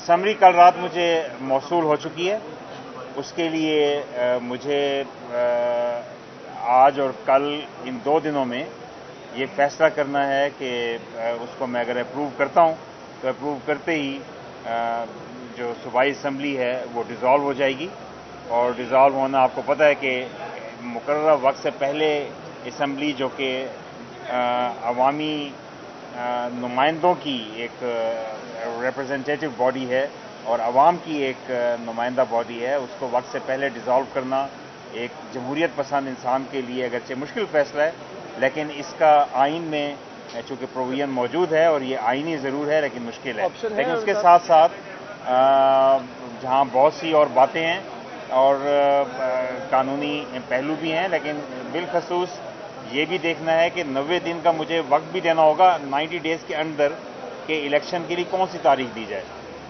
Summary कल रात मुझे मौसूल हो चुकी है। उसके लिए मुझे आज और कल इन 2 दिनों में ये फैसला करना है कि उसको मैं अगर अप्रूव करता हूँ तो अप्रूव करते ही जो सूबाई असम्बली है वो डिज़ोल्व हो जाएगी। और डिज़ोल्व होना आपको पता है कि मुकर्रर वक्त से पहले असम्बली जो कि अवामी नुमाइंदों की एक रिप्रेजेंटेटिव बॉडी है और आवाम की एक नुमाइंदा बॉडी है, उसको वक्त से पहले डिज़ोल्व करना एक जमहूरियत पसंद इंसान के लिए अगरचे मुश्किल फैसला है, लेकिन इसका आइन में चूँकि प्रोविजन मौजूद है और ये आइनी ज़रूर है लेकिन मुश्किल है। लेकिन उसके साथ साथ जहाँ बहुत सी और बातें हैं और कानूनी पहलू भी हैं, लेकिन बिलखसूस ये भी देखना है कि 90 दिन का मुझे वक्त भी देना होगा 90 डेज़ के अंदर के इलेक्शन के लिए कौन सी तारीख दी जाए।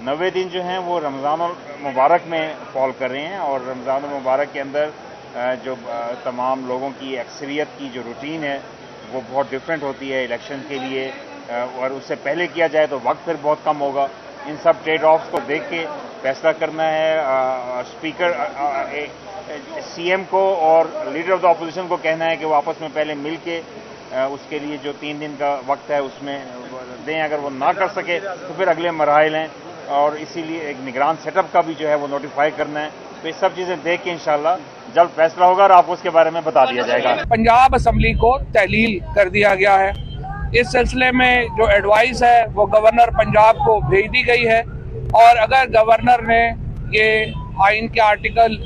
90 दिन जो हैं वो रमज़ान मुबारक में फॉल कर रहे हैं और रमज़ान मुबारक के अंदर जो तमाम लोगों की अक्सरियत की जो रूटीन है वो बहुत डिफरेंट होती है इलेक्शन के लिए, और उससे पहले किया जाए तो वक्त फिर बहुत कम होगा। इन सब ट्रेड ऑफ्स को देख के फैसला करना है। स्पीकर सीएम को और लीडर ऑफ द अपोजिशन को कहना है कि वो आपस में पहले मिल के उसके लिए जो 3 दिन का वक्त है उसमें दें। अगर वो ना कर सके तो फिर अगले मराहल हैं और इसीलिए एक निगरान सेटअप का भी जो है वो नोटिफाई करना है। तो ये सब चीज़ें देख के इंशाल्लाह जल्द फैसला होगा और आपको उसके बारे में बता दिया जाएगा। पंजाब असम्बली को तहलील कर दिया गया है। इस सिलसिले में जो एडवाइस है वो गवर्नर पंजाब को भेज दी गई है और अगर गवर्नर ने ये आइन के आर्टिकल